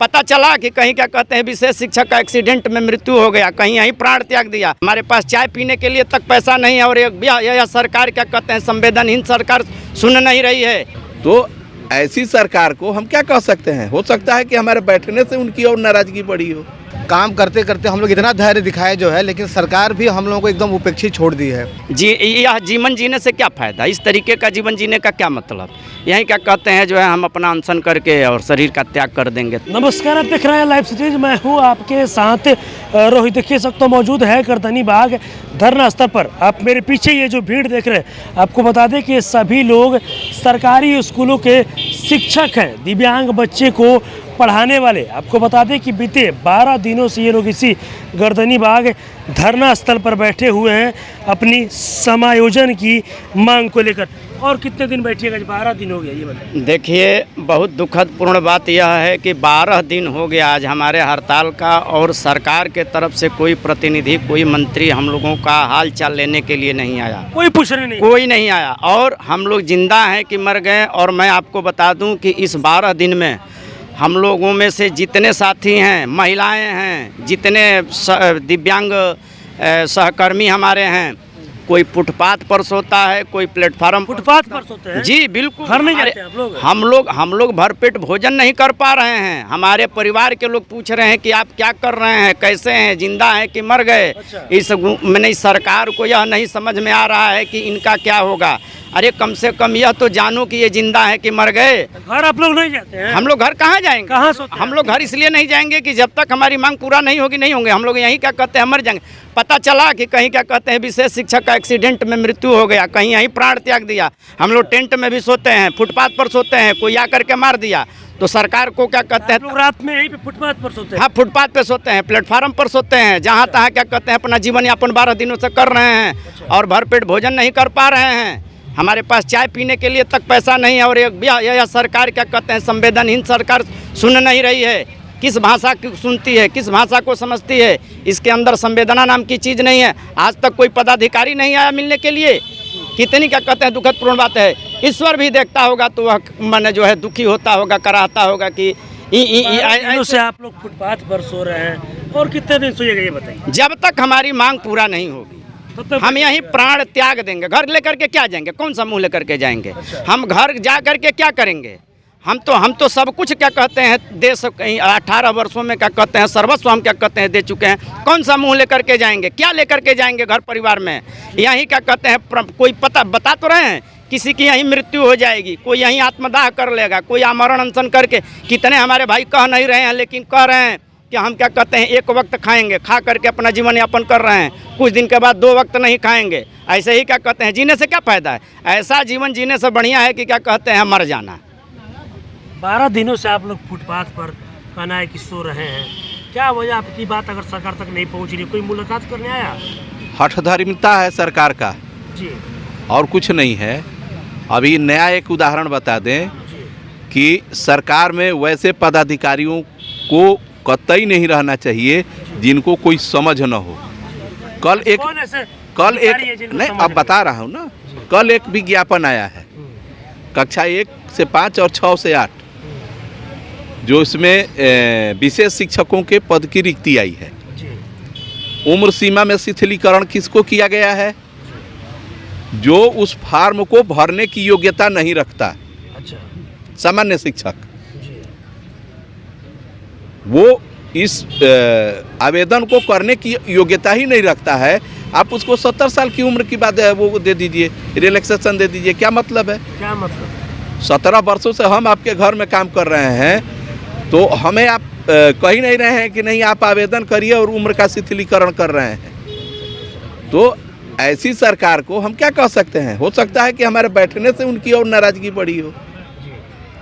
पता चला कि कहीं क्या कहते हैं विशेष शिक्षक का एक्सीडेंट में मृत्यु हो गया, कहीं यहीं प्राण त्याग दिया। हमारे पास चाय पीने के लिए तक पैसा नहीं है और यह सरकार क्या कहते हैं संवेदनहीन सरकार सुन नहीं रही है। तो ऐसी सरकार को हम क्या कह सकते हैं। हो सकता है कि हमारे बैठने से उनकी और नाराजगी बढ़ी हो। काम करते करते हम लोग इतना धैर्य दिखाए जो है, लेकिन सरकार भी हम लोगों को एकदम उपेक्षित छोड़ दी है। यह जीवन जीने से क्या फ़ायदा, इस तरीके का जीवन जीने का क्या मतलब। यही क्या कहते हैं जो है हम अपना अनशन करके और शरीर का त्याग कर देंगे। नमस्कार, आप देख रहे हैं लाइव सिटीज, मैं हूं आपके साथ रोहित। देखिए सब तो मौजूद है गर्दनी बाग धरना स्थल पर। आप मेरे पीछे ये जो भीड़ देख रहे हैं, आपको बता दें कि सभी लोग सरकारी स्कूलों के शिक्षक हैं, दिव्यांग बच्चे को पढ़ाने वाले। आपको बता दें कि बीते 12 दिनों से ये लोग इसी गर्दनी बाग धरना स्थल पर बैठे हुए हैं अपनी समायोजन की मांग को लेकर। और कितने दिन बैठिएगा? 12 दिन हो गया, ये बताइए। देखिए, बहुत दुखद पूर्ण बात यह है कि 12 दिन हो गया आज हमारे हड़ताल का, और सरकार के तरफ से कोई प्रतिनिधि, कोई मंत्री हम लोगों का हाल चाल लेने के लिए नहीं आया। कोई पूछने नहीं, कोई नहीं आया। और हम लोग जिंदा हैं कि मर गए। और मैं आपको बता दूं कि इस 12 दिन में हम लोगों में से जितने साथी हैं, महिलाएं हैं, जितने दिव्यांग सहकर्मी हमारे हैं, कोई फुटपाथ पर सोता है, कोई प्लेटफार्म फुटपाथ पर सोते हैं। जी बिल्कुल। घर नहीं जाते आप लोग? हम लोग भरपेट भोजन नहीं कर पा रहे हैं। हमारे परिवार के लोग पूछ रहे हैं कि आप क्या कर रहे हैं, कैसे हैं, जिंदा हैं कि मर गए। अच्छा। इस सरकार को यह नहीं समझ में आ रहा है कि इनका क्या होगा। अरे कम से कम यह तो जानो कि ये जिंदा है कि मर गए। घर आप लोग नहीं जाते हैं? हम लोग घर कहाँ जाएंगे? कहाँ सोते हैं? हम लोग घर इसलिए नहीं जाएंगे कि जब तक हमारी मांग पूरा नहीं होगी नहीं होंगे। हम लोग यहीं क्या कहते हैं मर जाएंगे। पता चला कि कहीं क्या कहते हैं विशेष शिक्षक का एक्सीडेंट में मृत्यु हो गया, कहीं यहीं प्राण त्याग दिया। हम लोग टेंट में भी सोते हैं, फुटपाथ पर सोते हैं, कोई आकर के मार दिया। तो सरकार को क्या कहते हैं, रात में यहीं पे फुटपाथ पर सोते हैं? हाँ, फुटपाथ पे सोते हैं, प्लेटफार्म पर सोते हैं, जहाँ तहाँ क्या कहते हैं अपना जीवन यापन 12 दिनों से कर रहे हैं और भरपेट भोजन नहीं कर पा रहे हैं। हमारे पास चाय पीने के लिए तक पैसा नहीं है और यह सरकार क्या कहते हैं संवेदनहीन सरकार सुन नहीं रही है। किस भाषा की सुनती है, किस भाषा को समझती है, इसके अंदर संवेदना नाम की चीज़ नहीं है। आज तक कोई पदाधिकारी नहीं आया मिलने के लिए। कितनी क्या कहते हैं दुखद पूर्ण बात है। ईश्वर भी देखता होगा तो वह मन जो है दुखी होता होगा, कराहता होगा कि से आप लोग फुटपाथ पर सो रहे हैं। और कितने दिन सोइएगा ये बताइए? जब तक हमारी मांग पूरा नहीं होगी हम यहीं प्राण त्याग देंगे। घर लेकर के क्या जाएंगे? कौन सा मुंह लेकर के जाएंगे? अच्छा। हम घर जा करके क्या करेंगे? हम तो सब कुछ क्या कहते हैं देश 18 वर्षों में क्या कहते हैं सर्वस्व हम क्या कहते हैं दे चुके हैं। कौन सा मुंह लेकर के जाएंगे? क्या लेकर के जाएंगे घर परिवार में? यहीं क्या कहते हैं कोई बता तो रहे हैं किसी की यहीं मृत्यु हो जाएगी, कोई यहीं आत्मदाह कर लेगा, कोई आमरण अनशन करके। कितने हमारे भाई कह नहीं रहे हैं लेकिन कह रहे हैं कि हम क्या कहते हैं एक वक्त खाएंगे, खा करके अपना जीवन यापन कर रहे हैं। कुछ दिन के बाद 2 वक्त नहीं खाएंगे। ऐसे ही क्या कहते हैं जीने से क्या फ़ायदा है? ऐसा जीवन जीने से बढ़िया है कि क्या कहते हैं मर जाना। 12 दिनों से आप लोग फुटपाथ पर कहना है कि सो रहे हैं, क्या वजह? आपकी बात अगर सरकार तक नहीं पहुंच रही, कोई मुलाकात करने आया? हठधर्मिता है सरकार का जी, और कुछ नहीं है। अभी नया एक उदाहरण बता दें कि सरकार में वैसे पदाधिकारियों को कतई नहीं रहना चाहिए जिनको कोई समझ न हो। कल एक नहीं, अब बता रहा हूँ ना, कल एक विज्ञापन आया है कक्षा 1 से 5 और 6 से 8, जो इसमें विशेष शिक्षकों के पद की रिक्ति आई है। उम्र सीमा में शिथिलीकरण किसको किया गया है? जो उस फार्म को भरने की योग्यता नहीं रखता। अच्छा। सामान्य शिक्षक वो इस आवेदन को करने की योग्यता ही नहीं रखता है। आप उसको 70 साल की उम्र की बात है वो दे दीजिए, रिलैक्सेशन दे दीजिए। क्या मतलब है? क्या मतलब? 17 वर्षों से हम आपके घर में काम कर रहे हैं, तो हमें आप कह नहीं रहे हैं कि नहीं आप आवेदन करिए और उम्र का शिथिलीकरण कर रहे हैं। तो ऐसी सरकार को हम क्या कह सकते हैं। हो सकता है कि हमारे बैठने से उनकी और नाराजगी बढ़ी हो,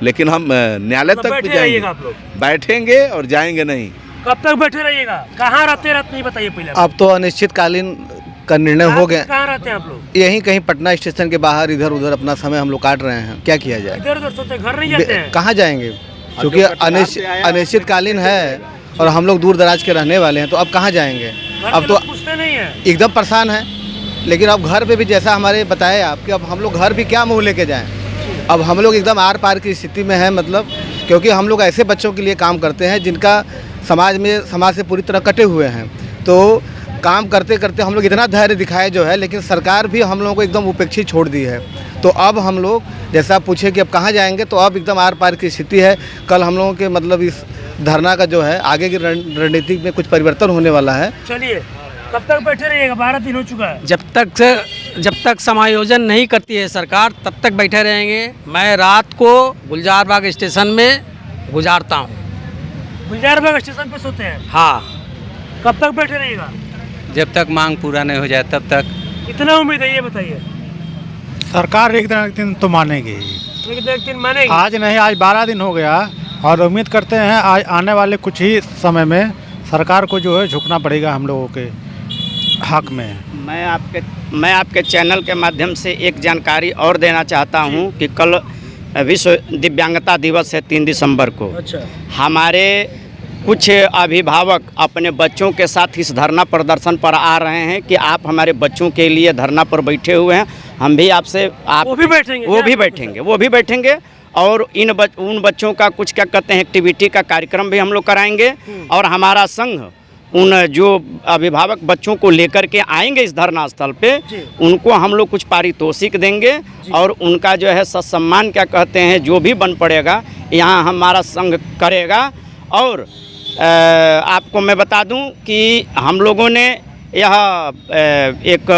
लेकिन हम न्यायालय तक भी जाएंगे, बैठेंगे और जाएंगे नहीं। कब तक बैठे रहिएगा? कहाँ रहते नहीं बताइए पहले। अब तो अनिश्चितकालीन का निर्णय हो गया। कहाँ रहते हैं आप लोग? यहीं कहीं पटना स्टेशन के बाहर इधर उधर अपना समय हम लोग काट रहे हैं। क्या किया जाए? इधर उधर सोते, घर नहीं जाते हैं? कहाँ जाएंगे? क्योंकि अनिश्चितकालीन है और हम लोग दूर दराज के रहने वाले हैं, तो अब कहाँ जाएंगे? अब तो पूछते नहीं है, एकदम परेशान है। लेकिन अब घर पे भी जैसा हमारे बताया आप कि अब हम लोग घर भी क्या मुँह लेके जाएं। अब हम लोग एकदम आर पार की स्थिति में है, मतलब क्योंकि हम लोग ऐसे बच्चों के लिए काम करते हैं जिनका समाज से पूरी तरह कटे हुए हैं। तो काम करते करते हम लोग इतना धैर्य दिखाए जो है, लेकिन सरकार भी हम लोगों को एकदम उपेक्षित छोड़ दी है। तो अब हम लोग जैसा आप पूछे कि अब कहाँ जाएंगे, तो अब एकदम आर पार की स्थिति है। कल हम लोगों के मतलब इस धरना का जो है आगे की रणनीति में कुछ परिवर्तन होने वाला है। चलिए, कब तक बैठे रहिएगा? 12 दिन हो चुका है। जब तक समायोजन नहीं करती है सरकार तब तक बैठे रहेंगे। मैं रात को गुलजार बाग स्टेशन में गुजारता हूँ। गुलजार बाग स्टेशन पे सोते हैं? हाँ। कब तक बैठे रहिएगा? जब तक मांग पूरा नहीं हो जाए तब तक। कितना उम्मीद है ये बताइए? सरकार एक दिन तो मानेगी। एक दिन मानेगी? आज नहीं, आज 12 दिन हो गया और उम्मीद करते हैं आज आने वाले कुछ ही समय में सरकार को जो है झुकना पड़ेगा हम लोगों के हक में। मैं आपके चैनल के माध्यम से एक जानकारी और देना चाहता हूं कि कल विश्व दिव्यांगता दिवस है 3 दिसंबर को। अच्छा। हमारे कुछ अभिभावक अपने बच्चों के साथ इस धरना प्रदर्शन पर आ रहे हैं कि आप हमारे बच्चों के लिए धरना पर बैठे हुए हैं। हम भी आपसे वो भी बैठेंगे? वो भी बैठेंगे और उन बच्चों का कुछ क्या कहते हैं एक्टिविटी का कार्यक्रम भी हम लोग कराएंगे। और हमारा संघ उन जो अभिभावक बच्चों को लेकर के आएंगे इस धरना स्थल पे, उनको हम लोग कुछ पारितोषिक देंगे और उनका जो है सत्सम्मान क्या कहते हैं जो भी बन पड़ेगा यहाँ हमारा संघ करेगा। और आपको मैं बता दूं कि हम लोगों ने यह एक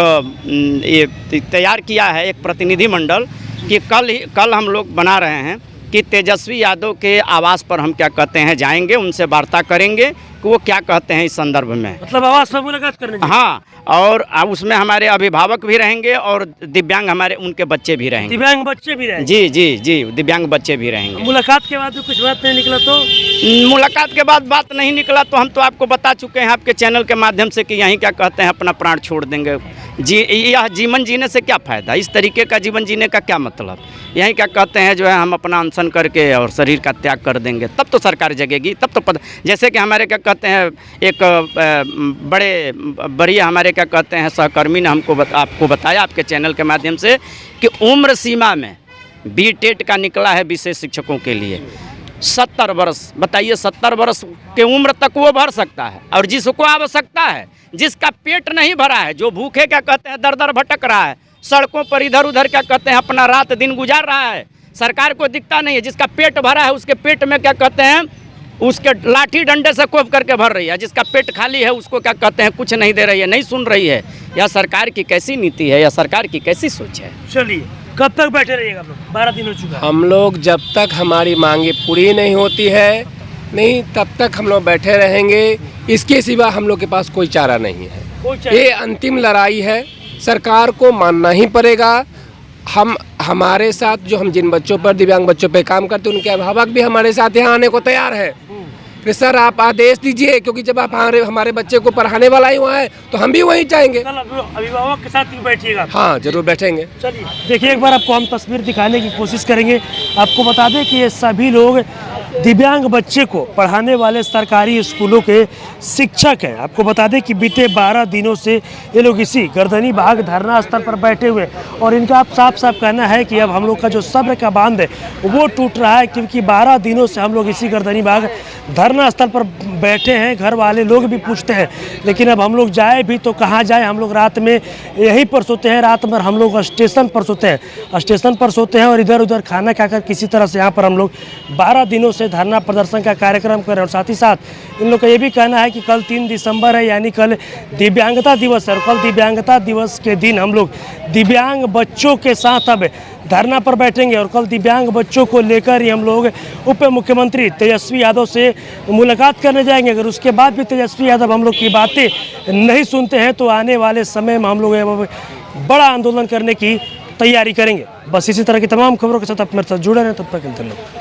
तैयार किया है एक प्रतिनिधिमंडल कि कल हम लोग बना रहे हैं कि तेजस्वी यादव के आवास पर हम क्या कहते हैं जाएंगे, उनसे वार्ता करेंगे कि वो क्या कहते हैं इस संदर्भ में। मतलब आवास पर मुलाकात करने? हाँ, और उसमें हमारे अभिभावक भी रहेंगे और दिव्यांग हमारे उनके बच्चे भी रहेंगे। दिव्यांग बच्चे भी रहेंगे? जी जी जी, दिव्यांग बच्चे भी रहेंगे। मुलाकात के बाद भी कुछ बात नहीं निकला तो? मुलाकात के बाद बात नहीं निकला तो हम तो आपको बता चुके हैं आपके चैनल के माध्यम से कि यहीं क्या कहते हैं अपना प्राण छोड़ देंगे। यह जीवन जीने से क्या फ़ायदा, इस तरीके का जीवन जीने का क्या मतलब। यहीं क्या कहते हैं जो है हम अपना अनशन करके और शरीर का त्याग कर देंगे, तब तो सरकार जगेगी, तब तो जैसे कि हमारे क्या कहते हैं एक बड़े हमारे क्या कहते हैं सहकर्मी ने आपको बताया आपके चैनल के माध्यम से कि उम्र सीमा में BTET का निकला है विशेष शिक्षकों के लिए 70 वर्ष। बताइए 70 वर्ष के उम्र तक वो भर सकता है, और जिसको आवश्यकता है, जिसका पेट नहीं भरा है, जो भूखे क्या कहते हैं दर दर भटक रहा है, सड़कों पर इधर उधर क्या कहते हैं अपना रात दिन गुजार रहा है, सरकार को दिखता नहीं है। जिसका पेट भरा है उसके पेट में क्या कहते हैं उसके लाठी डंडे से कोप करके भर रही है, जिसका पेट खाली है उसको क्या कहते हैं कुछ नहीं दे रही है, नहीं सुन रही है। यह सरकार की कैसी नीति है, यह सरकार की कैसी सोच है। चलिए, कब तक बैठे रहिएगा आप लोग? 12 दिन हो चुका है। हम लोग जब तक हमारी मांगे पूरी नहीं होती है नहीं तब तक हम लोग बैठे रहेंगे। इसके सिवा हम लोग के पास कोई चारा नहीं है। ये अंतिम लड़ाई है, सरकार को मानना ही पड़ेगा। हम हमारे साथ जो हम जिन बच्चों पर दिव्यांग बच्चों पर काम करते हैं उनके अभिभावक भी हमारे साथ यहाँ आने को तैयार है कि सर आप आदेश दीजिए, क्योंकि जब आप हमारे बच्चे को पढ़ाने वाला ही वहाँ है तो हम भी वहीं जाएंगे। कल अभिभावक के साथ बैठिएगा? हाँ, जरूर बैठेंगे। चलिए, देखिए एक बार आपको हम तस्वीर दिखाने की कोशिश करेंगे। आपको बता दें कि ये सभी लोग दिव्यांग बच्चे को पढ़ाने वाले सरकारी स्कूलों के शिक्षक हैं। आपको बता दें कि बीते 12 दिनों से ये लोग इसी गर्दनी बाग धरना स्थल पर बैठे हुए, और इनका आप साफ साफ कहना है कि अब हम लोग का जो सब्र का बांध है वो टूट रहा है, क्योंकि 12 दिनों से हम लोग इसी गर्दनी बाग धरना स्थल पर बैठे हैं। घर वाले लोग भी पूछते हैं, लेकिन अब हम लोग जाए भी तो कहाँ जाए। हम लोग रात में यहीं पर सोते हैं, रात भर हम लोग स्टेशन पर सोते हैं, स्टेशन पर सोते हैं और इधर उधर खाना खाकर किसी तरह से यहाँ पर हम लोग 12 दिनों से धरना प्रदर्शन का कार्यक्रम कर रहे हैं। और साथ ही साथ इन लोग का ये भी कहना है कि कल 3 दिसंबर है, यानी कल दिव्यांगता दिवस है, और कल दिव्यांगता दिवस के दिन हम लोग दिव्यांग बच्चों के साथ अब धरना पर बैठेंगे, और कल दिव्यांग बच्चों को लेकर ही हम लोग उप मुख्यमंत्री तेजस्वी यादव से मुलाकात करने जाएंगे। अगर उसके बाद भी तेजस्वी यादव हम लोग की बातें नहीं सुनते हैं तो आने वाले समय में हम लोग बड़ा आंदोलन करने की तैयारी करेंगे। बस इसी तरह की तमाम खबरों के साथ आप मेरे साथ जुड़े रहें। तब तक के लिए।